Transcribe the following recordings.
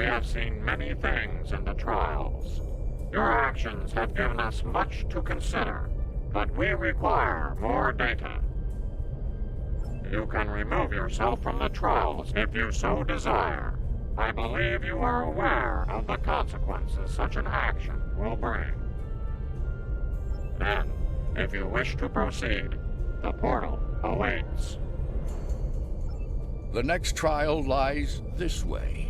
We have seen many things in the trials. Your actions have given us much to consider, but we require more data. You can remove yourself from the trials if you so desire. I believe you are aware of the consequences such an action will bring. Then, if you wish to proceed, the portal awaits. The next trial lies this way.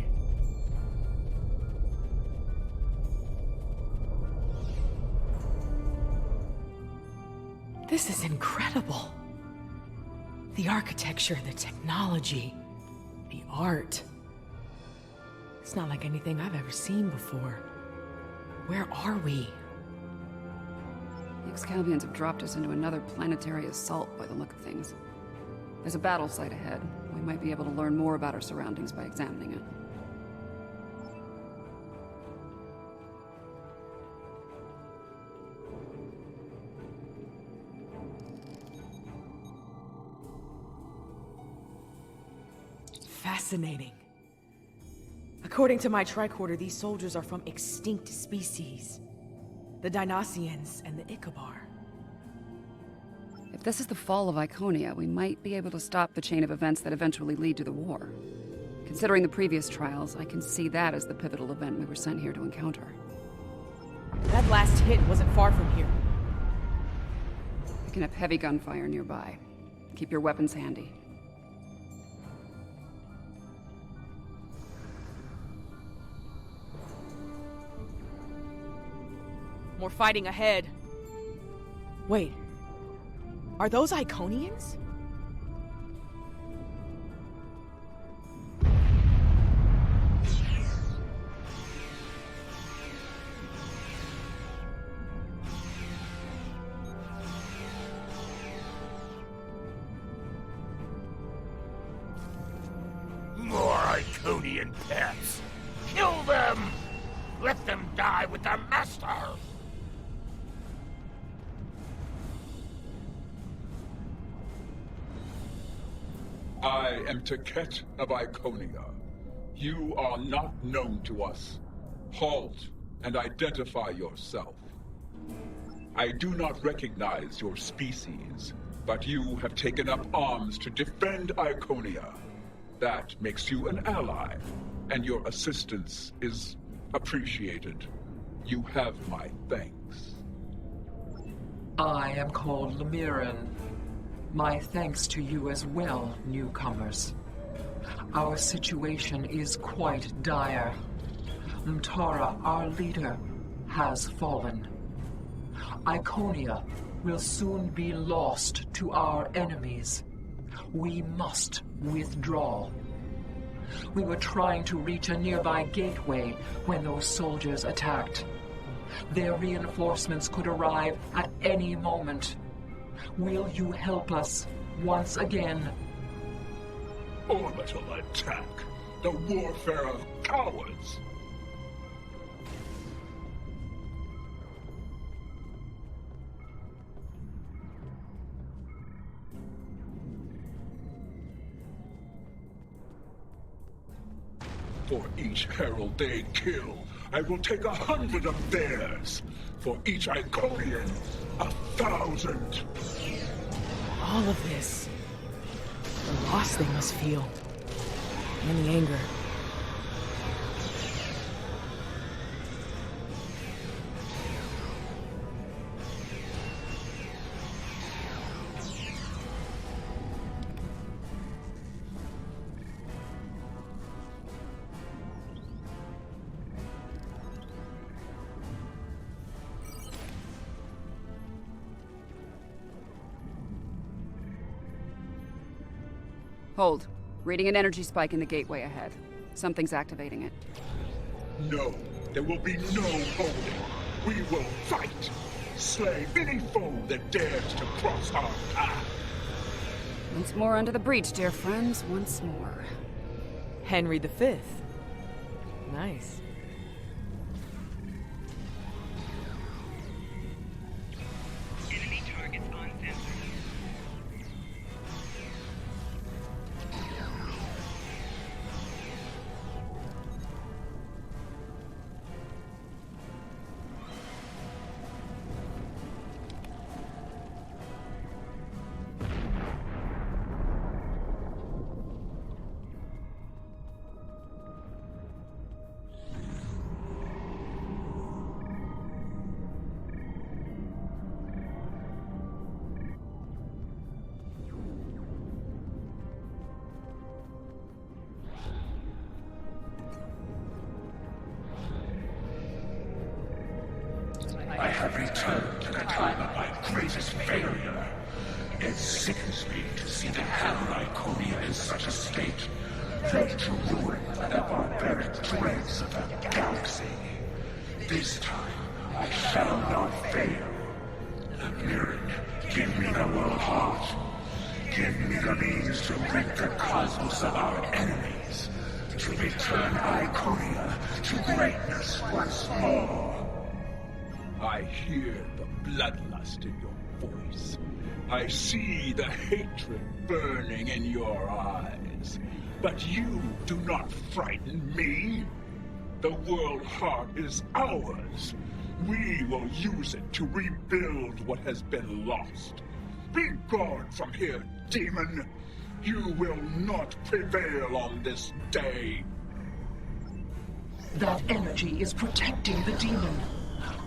This is incredible. The architecture, the technology, the art. It's not like anything I've ever seen before. Where are we? The Excaliburs have dropped us into another planetary assault by the look of things. There's a battle site ahead. We might be able to learn more about our surroundings by examining it. Fascinating. According to my tricorder, these soldiers are from extinct species. The Dinoceans and the Icobar. If this is the fall of Iconia, we might be able to stop the chain of events that eventually lead to the war. Considering the previous trials, I can see that as the pivotal event we were sent here to encounter. That last hit wasn't far from here. Picking up heavy gunfire nearby. Keep your weapons handy. More fighting ahead. Wait. Are those Iconians? More Iconian pets! Kill them! Let them die with their master! I am Taket of Iconia. You are not known to us. Halt and identify yourself. I do not recognize your species, but you have taken up arms to defend Iconia. That makes you an ally, and your assistance is appreciated. You have my thanks. I am called Lemiran. My thanks to you as well, newcomers. Our situation is quite dire. Mtara, our leader, has fallen. Iconia will soon be lost to our enemies. We must withdraw. We were trying to reach a nearby gateway when those soldiers attacked. Their reinforcements could arrive at any moment. Will you help us once again? Orbital attack! The warfare of cowards! For each herald they kill, I will take 100 of theirs. For each Iconian, 1,000. All of this. The loss they must feel. And the anger. Hold. Reading an energy spike in the gateway ahead. Something's activating it. No, there will be no holding. We will fight. Slay any foe that dares to cross our path. Once more under the breach, dear friends. Once more. Henry V. Nice. Enemy targets on sensor. returned at a time of my greatest failure. It sickens me to see the hell Iconia in such a state, ready to ruin by the barbaric dregs of the galaxy. This time, I shall not fail. Lamirin, give me the world heart. Give me the means to rid the cosmos of our enemies, to return Iconia to greatness once more. I hear the bloodlust in your voice. I see the hatred burning in your eyes. But you do not frighten me. The world heart is ours. We will use it to rebuild what has been lost. Be gone from here, demon. You will not prevail on this day. That energy is protecting the demon.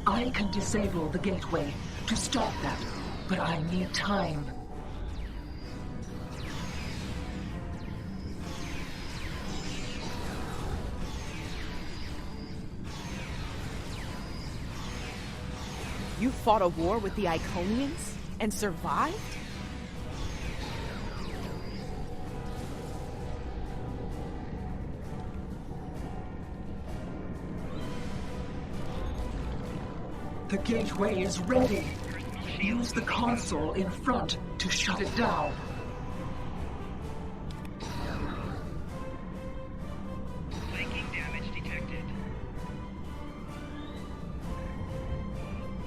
I can disable the gateway to stop that, but I need time. You fought a war with the Iconians and survived? The gateway is ready. Use the console in front to shut it down. Flanking damage detected.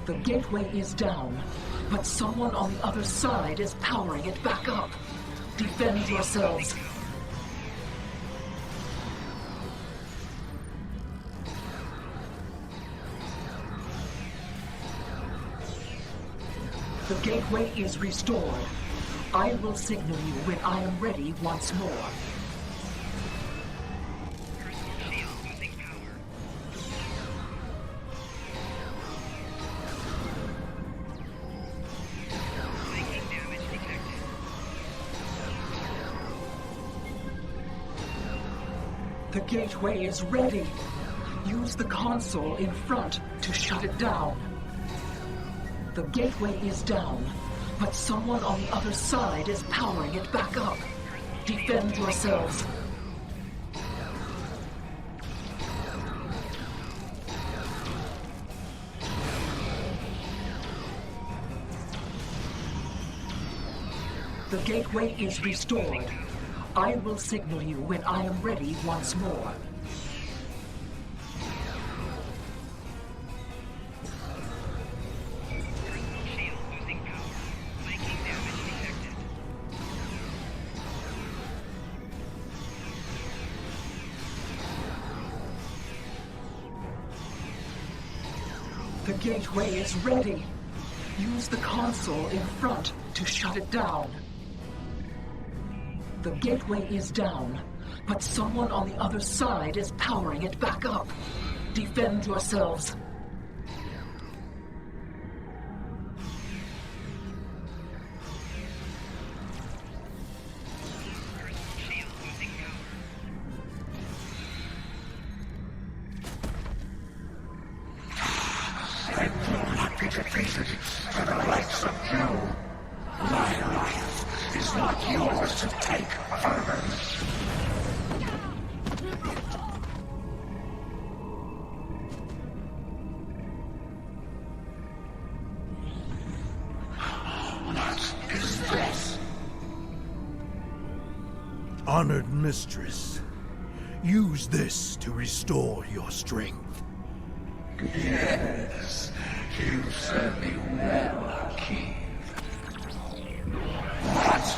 The gateway is down, but someone on the other side is powering it back up. Defend yourselves. The gateway is restored. I will signal you when I am ready once more. Shield losing power. Flanking damage detected. The gateway is ready. Use the console in front to shut it down. The gateway is down, but someone on the other side is powering it back up. Defend yourselves. The gateway is restored. I will signal you when I am ready once more. Shield losing power. Flanking damage detected. The gateway is ready. Use the console in front to shut it down. The gateway is down, but someone on the other side is powering it back up. Defend yourselves. Shield losing power. I will not be defeated for the likes of you. My life is not yours to take, vermin. What is this? Honored mistress, use this to restore your strength. Yes, you serve me well, King. What?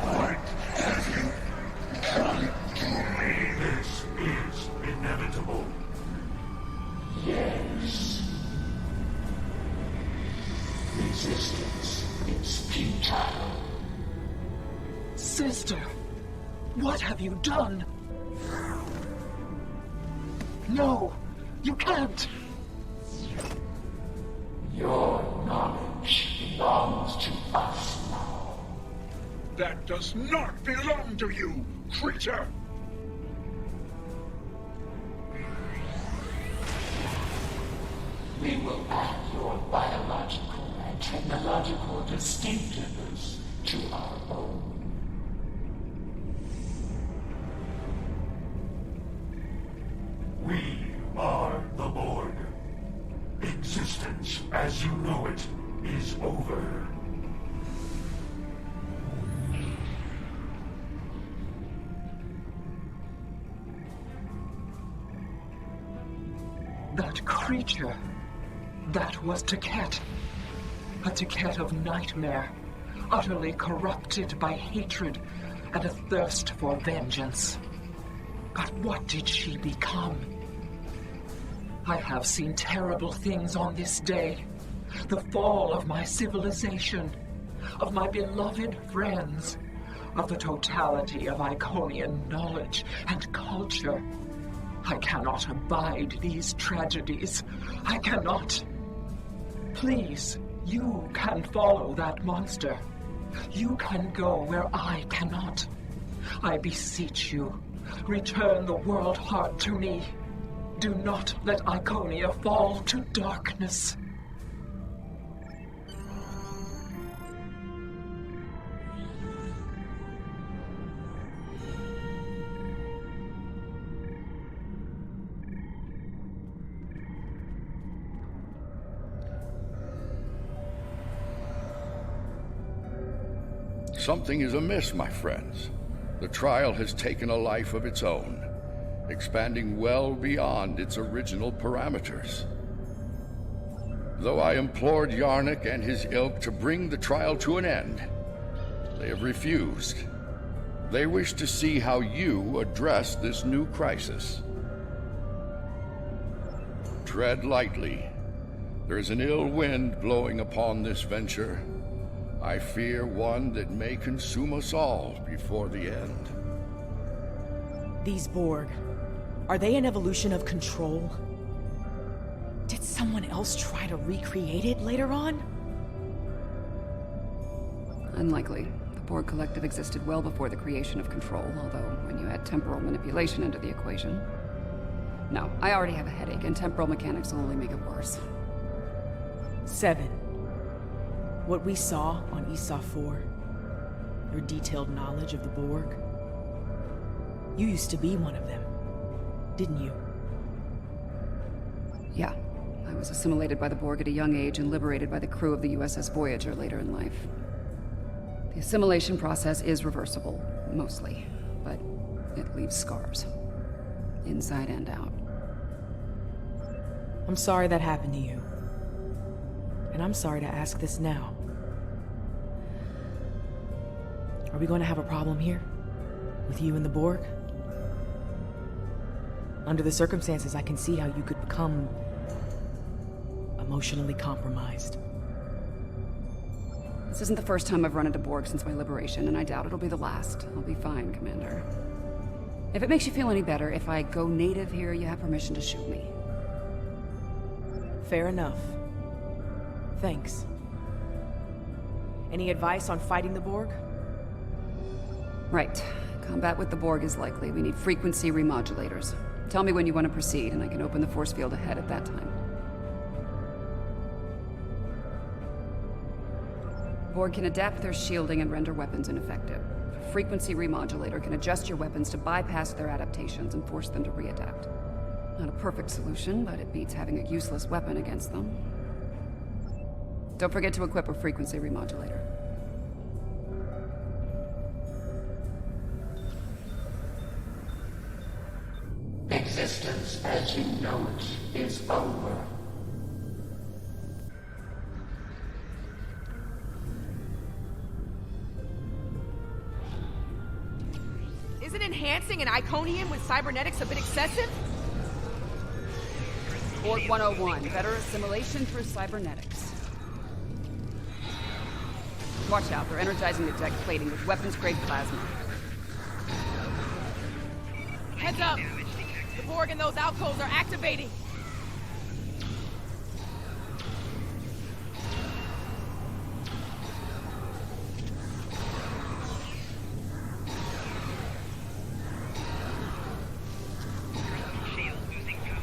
What have you done to me? This is inevitable. Yes. Resistance is futile. Sister, what have you done? No, you can't. Your knowledge belongs to us now. That does not belong to you, creature! We will add your biological and technological distinctiveness to our own. We are the Borg. Existence as you know it is over. That creature, that was Taket. A Taket of nightmare, utterly corrupted by hatred and a thirst for vengeance. But what did she become? I have seen terrible things on this day. The fall of my civilization, of my beloved friends, of the totality of Iconian knowledge and culture. I cannot abide these tragedies. I cannot. Please, you can follow that monster. You can go where I cannot. I beseech you, return the world heart to me. Do not let Iconia fall to darkness. Something is amiss, my friends. The trial has taken a life of its own, expanding well beyond its original parameters. Though I implored Yarnik and his ilk to bring the trial to an end, they have refused. They wish to see how you address this new crisis. Tread lightly. There is an ill wind blowing upon this venture. I fear one that may consume us all before the end. These Borg, are they an evolution of control? Did someone else try to recreate it later on? Unlikely. The Borg Collective existed well before the creation of Control, although when you add temporal manipulation into the equation... No, I already have a headache, and temporal mechanics will only make it worse. 7. What we saw on Esau 4, your detailed knowledge of the Borg. You used to be one of them, didn't you? Yeah. I was assimilated by the Borg at a young age and liberated by the crew of the USS Voyager later in life. The assimilation process is reversible, mostly, but it leaves scars. Inside and out. I'm sorry that happened to you. And I'm sorry to ask this now. Are we going to have a problem here? With you and the Borg? Under the circumstances, I can see how you could become... emotionally compromised. This isn't the first time I've run into Borg since my liberation, and I doubt it'll be the last. I'll be fine, Commander. If it makes you feel any better, if I go native here, you have permission to shoot me. Fair enough. Thanks. Any advice on fighting the Borg? Right. Combat with the Borg is likely. We need frequency remodulators. Tell me when you want to proceed, and I can open the force field ahead at that time. Borg can adapt their shielding and render weapons ineffective. A frequency remodulator can adjust your weapons to bypass their adaptations and force them to readapt. Not a perfect solution, but it beats having a useless weapon against them. Don't forget to equip a frequency remodulator. Existence as you know it is over. Isn't enhancing an Iconian with cybernetics a bit excessive? Borg 101, better assimilation through cybernetics. Watch out, they're energizing the deck plating with weapons-grade plasma. Heads up! The Borg and those alcoves are activating! Shield losing power.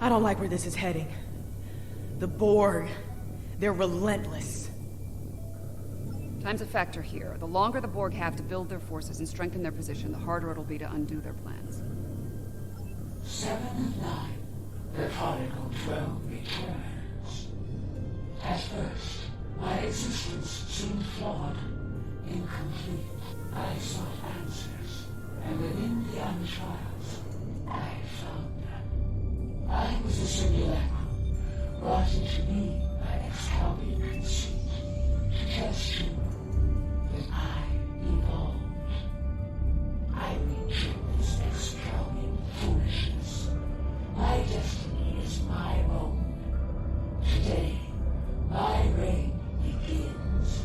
I don't like where this is heading. The Borg, they're relentless. Time's a factor here. The longer the Borg have to build their forces and strengthen their position, the harder it'll be to undo their plans. 7 and 9. The prodigal 12 returns. At first, my existence seemed flawed, incomplete. I sought answers, and within the trials, I found them. I was a simulacrum, brought into being by Excalibur conceit, to test you that I evolved. I reject this Excalibur foolishness. My destiny is my own. Today, my reign begins.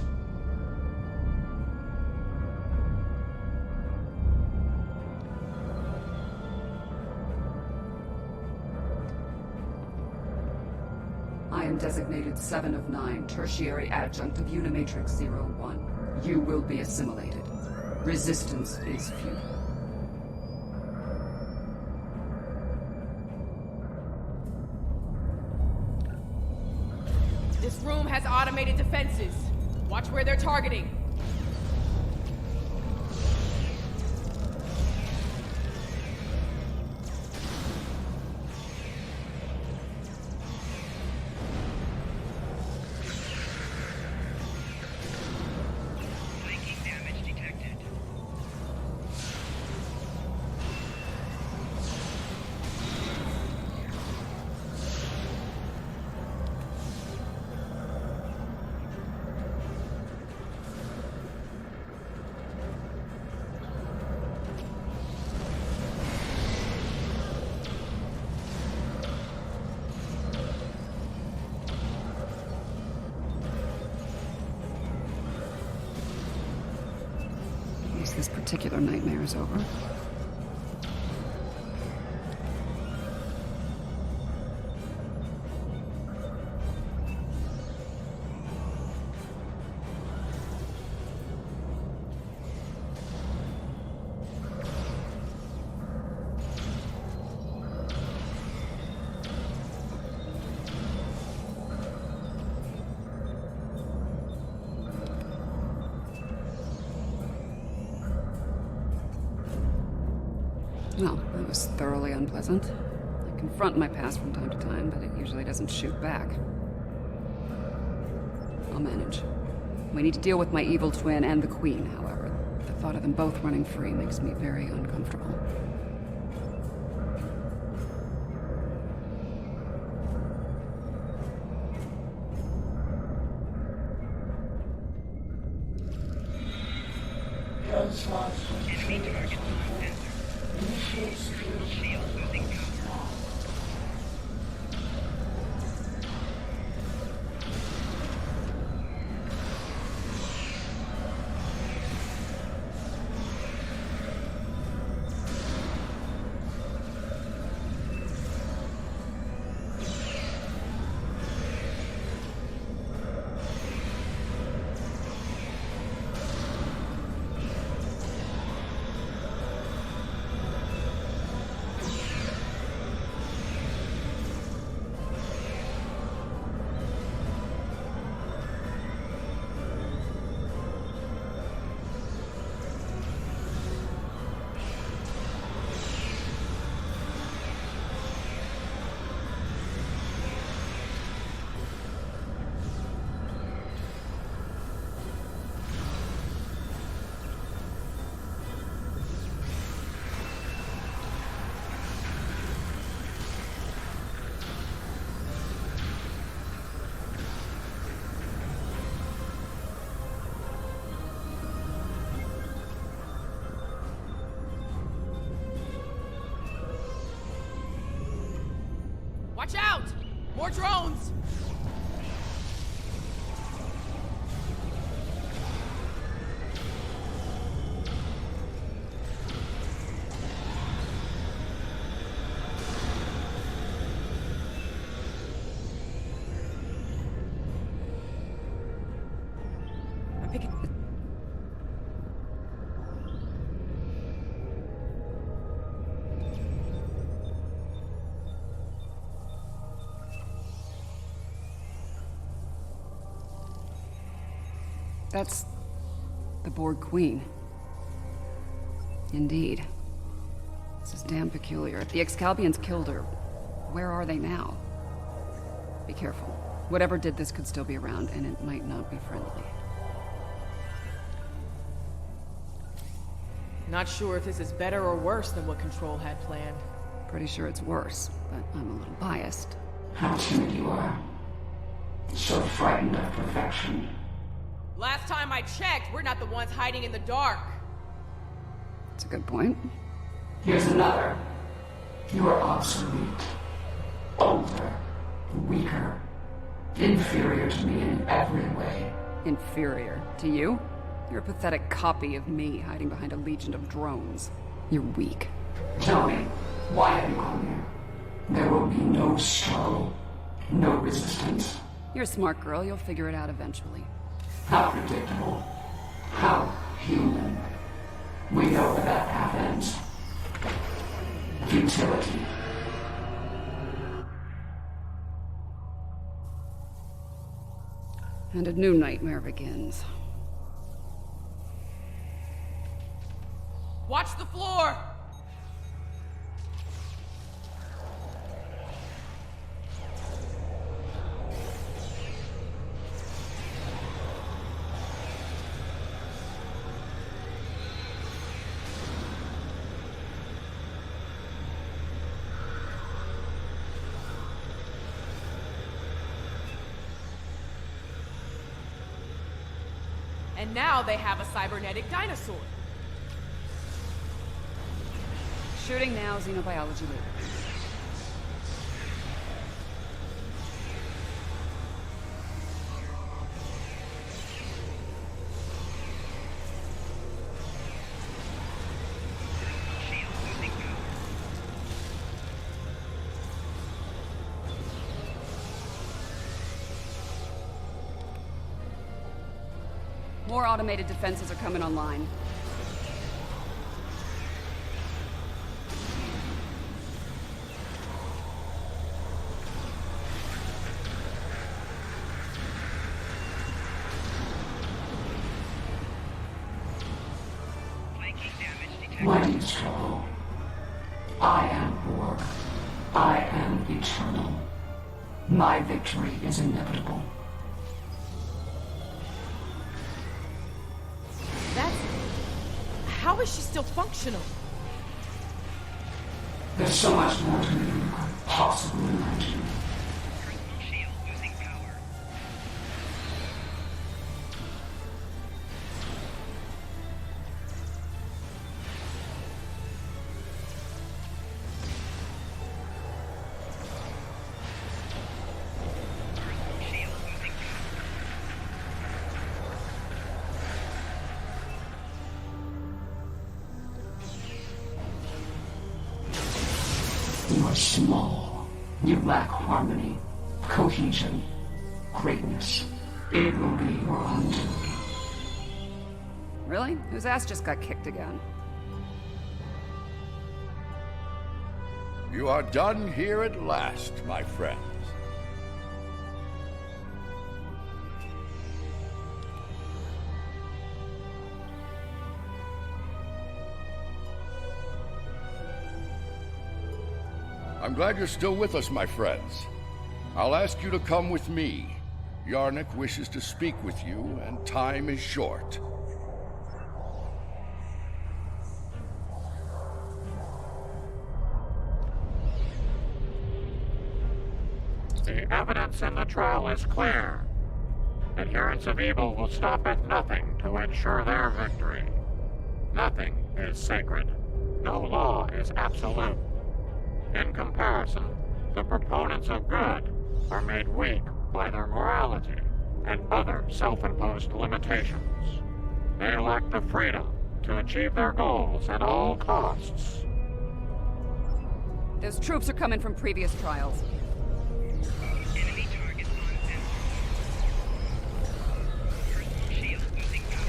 I am designated 7 of 9, tertiary adjunct of Unimatrix 01. You will be assimilated. Resistance is futile. This room has automated defenses. Watch where they're targeting. Flanking damage detected. At least this particular nightmare is over. Well, that was thoroughly unpleasant. I confront my past from time to time, but it usually doesn't shoot back. I'll manage. We need to deal with my evil twin and the Queen, however. The thought of them both running free makes me very uncomfortable. Enemy target sensor. Shield losing power. Watch out! More drones! I'm picking... That's the Borg Queen. Indeed. This is damn peculiar. If the Excalbians killed her, where are they now? Be careful. Whatever did this could still be around, and it might not be friendly. Not sure if this is better or worse than what Control had planned. Pretty sure it's worse, but I'm a little biased. How timid you are. So frightened of perfection. Last time I checked, we're not the ones hiding in the dark. That's a good point. Here's another. You are obsolete. Older. Weaker. Inferior to me in every way. Inferior to you? You're a pathetic copy of me hiding behind a legion of drones. You're weak. Tell me, why have you come here? There will be no struggle. No resistance. You're a smart girl. You'll figure it out eventually. How predictable. How human. We know where that path ends. Futility. And a new nightmare begins. Watch the floor! And now they have a cybernetic dinosaur. Shooting now, xenobiology later. More automated defenses are coming online. Why do you struggle? I am Borg. I am eternal. My victory is inevitable. How is she still functional? There's so much more to me than you could possibly imagine. Personal shield losing power. Personal shield losing power. You are small. You lack harmony, cohesion, greatness. It will be your undoing. Really? Whose ass just got kicked again? You are done here at last, my friends. I'm glad you're still with us, my friends. I'll ask you to come with me. Yarnik wishes to speak with you, and time is short. The evidence in the trial is clear. Adherents of evil will stop at nothing to ensure their victory. Nothing is sacred. No law is absolute. In comparison, the proponents of good are made weak by their morality and other self-imposed limitations. They lack the freedom to achieve their goals at all costs. Those troops are coming from previous trials. Enemy target on center. Personal shield losing power.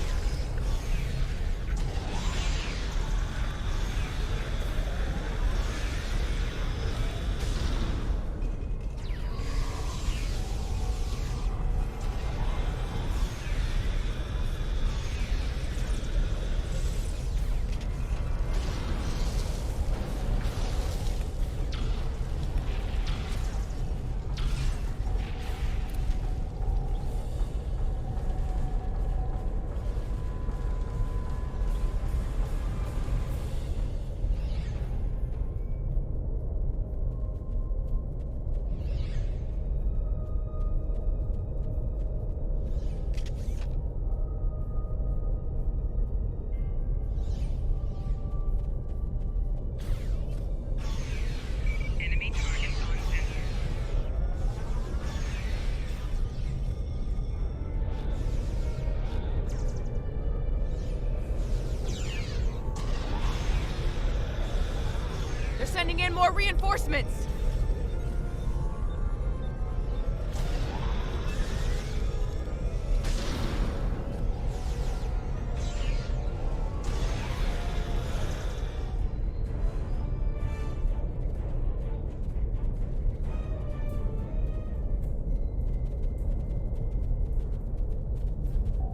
more reinforcements!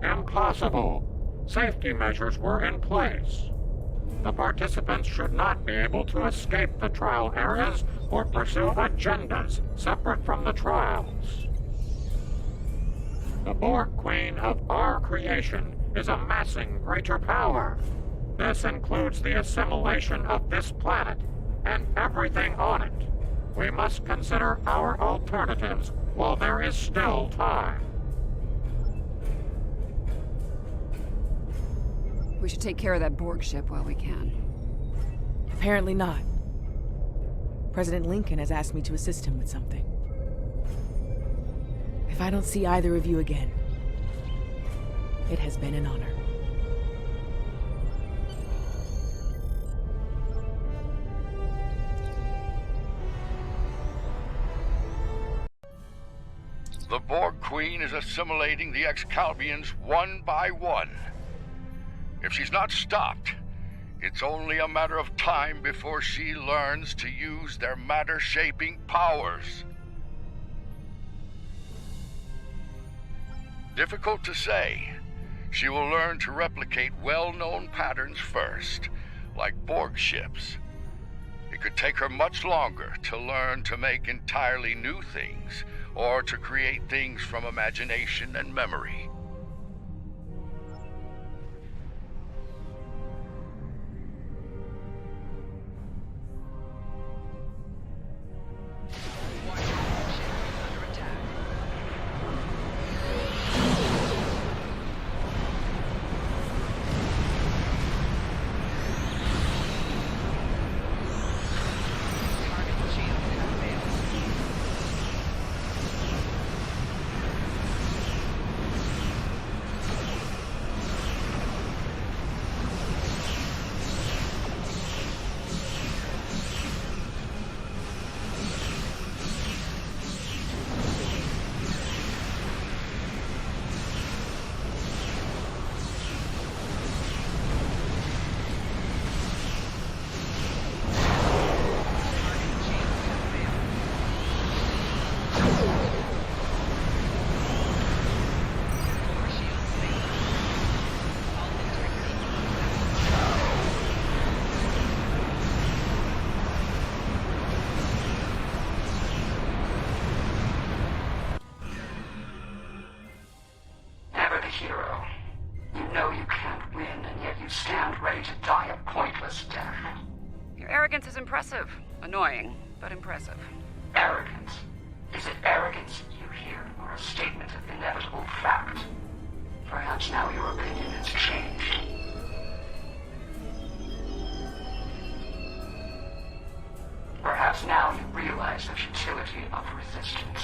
Impossible. Safety measures were in place. The participants should not be able to escape the trial areas or pursue agendas separate from the trials. The Borg Queen of our creation is amassing greater power. This includes the assimilation of this planet and everything on it. We must consider our alternatives while there is still time. We should take care of that Borg ship while we can. Apparently not. President Lincoln has asked me to assist him with something. If I don't see either of you again, it has been an honor. The Borg Queen is assimilating the Excalbians one by one. If she's not stopped, it's only a matter of time before she learns to use their matter-shaping powers. Difficult to say. She will learn to replicate well-known patterns first, like Borg ships. It could take her much longer to learn to make entirely new things, or to create things from imagination and memory. Hero. You know you can't win, and yet you stand ready to die a pointless death. Your arrogance is impressive. Annoying, but impressive. Arrogance? Is it arrogance you hear, or a statement of inevitable fact? Perhaps now your opinion has changed. Perhaps now you realize the futility of resistance.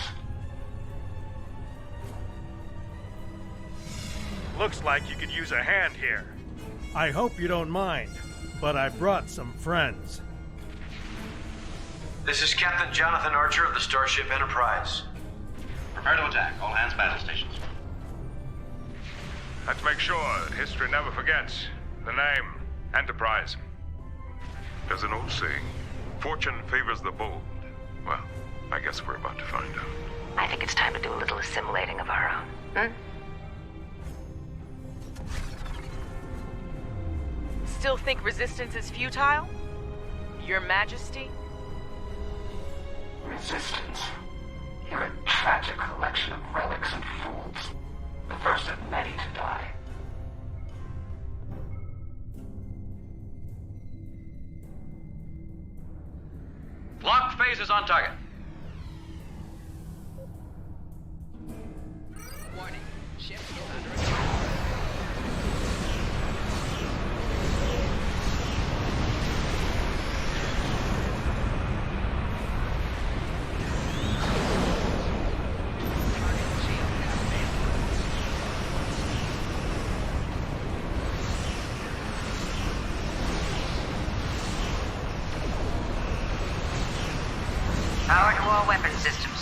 Looks like you could use a hand here. I hope you don't mind, but I brought some friends. This is Captain Jonathan Archer of the Starship Enterprise. Prepare to attack. All hands battle stations. Let's make sure that history never forgets the name Enterprise. There's an old saying, fortune favors the bold. Well, I guess we're about to find out. I think it's time to do a little assimilating of our own. Still think resistance is futile? Your Majesty? Resistance. You're a tragic collection of relics and fools. The first of many to die. Lock phases on target. Warning. Ship is under attack.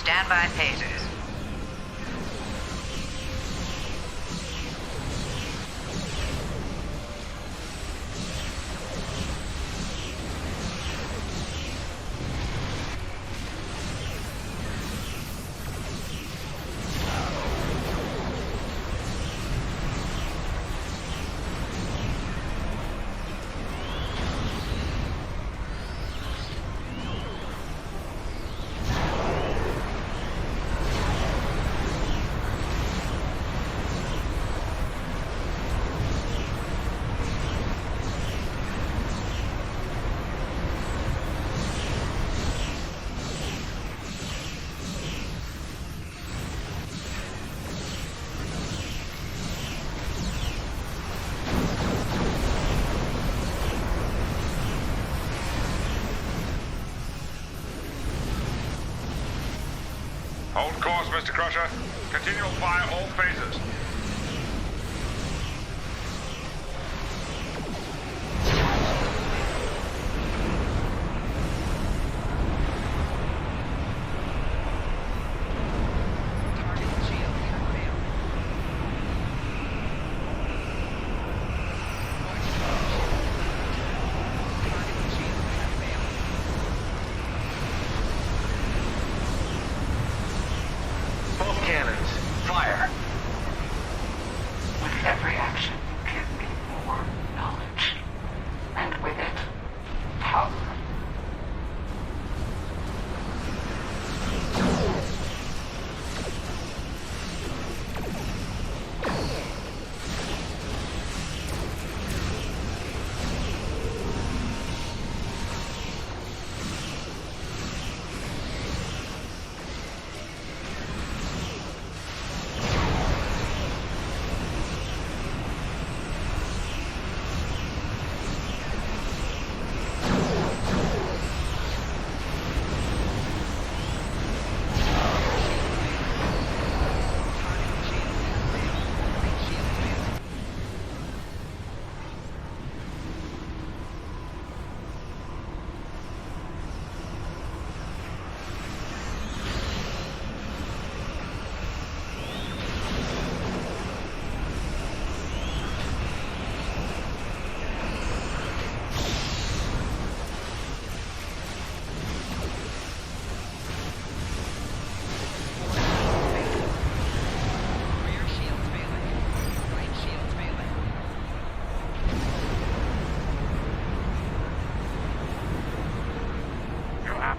Standby phasers. Hold course, Mr. Crusher. Continual fire all phases. Cannons, fire! With every action, give me more knowledge. And with it, power.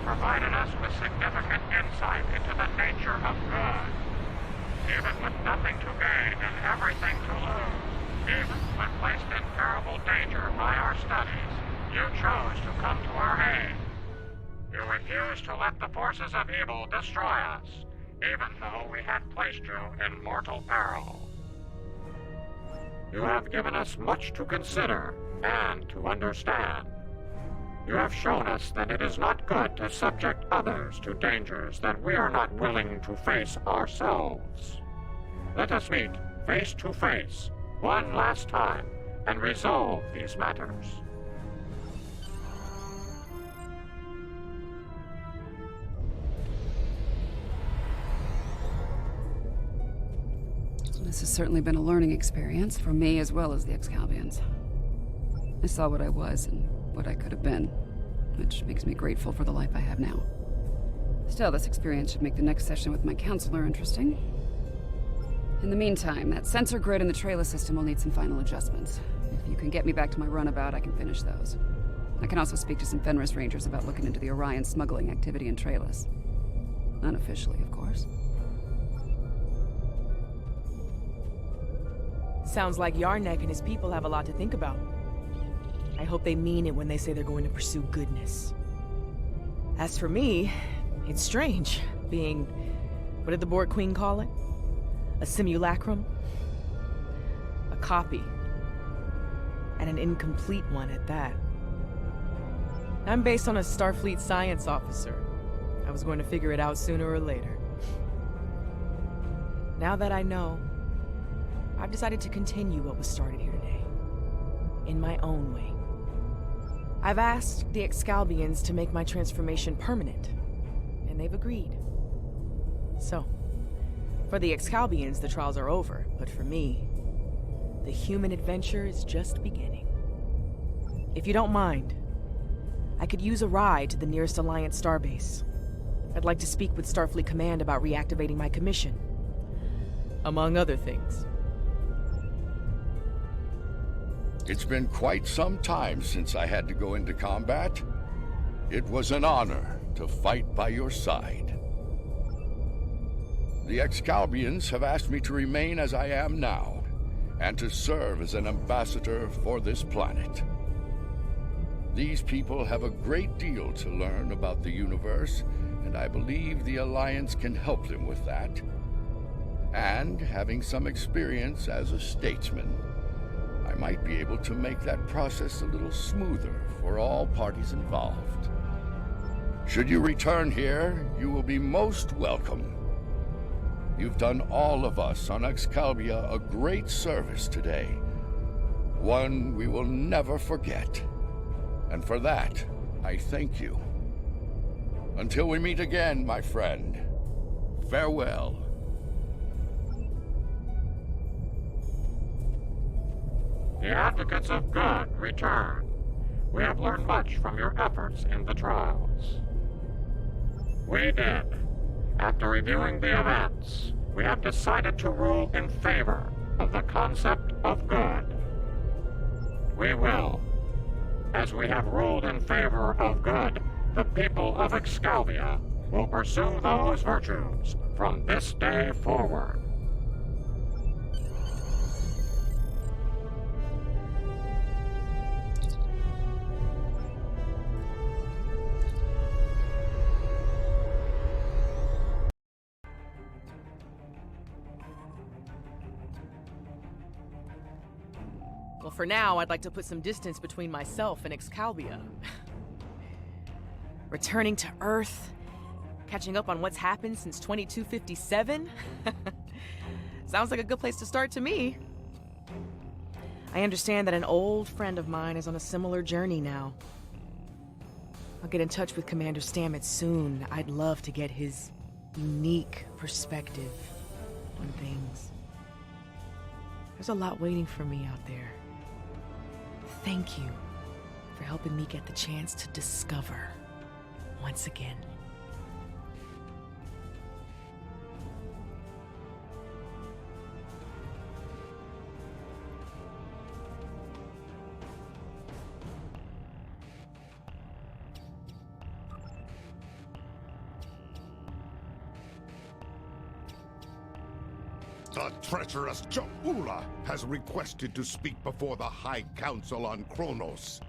Provided us with significant insight into the nature of good. Even with nothing to gain and everything to lose, even when placed in terrible danger by our studies, you chose to come to our aid. You refused to let the forces of evil destroy us, even though we had placed you in mortal peril. You have given us much to consider and to understand. You have shown us that it is not good to subject others to dangers that we are not willing to face ourselves. Let us meet face to face one last time and resolve these matters. This has certainly been a learning experience for me as well as the Excalbians. I saw what I was and what I could have been, which makes me grateful for the life I have now. Still, this experience should make the next session with my counselor interesting. In the meantime, that sensor grid in the Trailer system will need some final adjustments. If you can get me back to my runabout, I can finish those. I can also speak to some Fenris Rangers about looking into the Orion smuggling activity in Trailus. Unofficially, of course. Sounds like Yarnek and his people have a lot to think about. I hope they mean it when they say they're going to pursue goodness. As for me, it's strange, being... what did the Borg Queen call it? A simulacrum? A copy. And an incomplete one at that. I'm based on a Starfleet science officer. I was going to figure it out sooner or later. Now that I know, I've decided to continue what was started here today. In my own way. I've asked the Excalbians to make my transformation permanent, and they've agreed. So, for the Excalbians, the trials are over, but for me, the human adventure is just beginning. If you don't mind, I could use a ride to the nearest Alliance starbase. I'd like to speak with Starfleet Command about reactivating my commission, among other things. It's been quite some time since I had to go into combat. It was an honor to fight by your side. The Excalbians have asked me to remain as I am now, and to serve as an ambassador for this planet. These people have a great deal to learn about the universe, and I believe the Alliance can help them with that. And having some experience as a statesman, I might be able to make that process a little smoother for all parties involved. Should you return here, you will be most welcome. You've done all of us on Excalibur a great service today, one we will never forget. And for that, I thank you. Until we meet again, my friend, farewell. The advocates of good return. We have learned much from your efforts in the trials. We did. After reviewing the events, we have decided to rule in favor of the concept of good. We will. As we have ruled in favor of good, the people of Excalibur will pursue those virtues from this day forward. Well, for now, I'd like to put some distance between myself and Excalibur. Returning to Earth, catching up on what's happened since 2257? Sounds like a good place to start to me. I understand that an old friend of mine is on a similar journey now. I'll get in touch with Commander Stamets soon. I'd love to get his unique perspective on things. There's a lot waiting for me out there. Thank you for helping me get the chance to discover once again. The treacherous Ja'ula has requested to speak before the High Council on Kronos.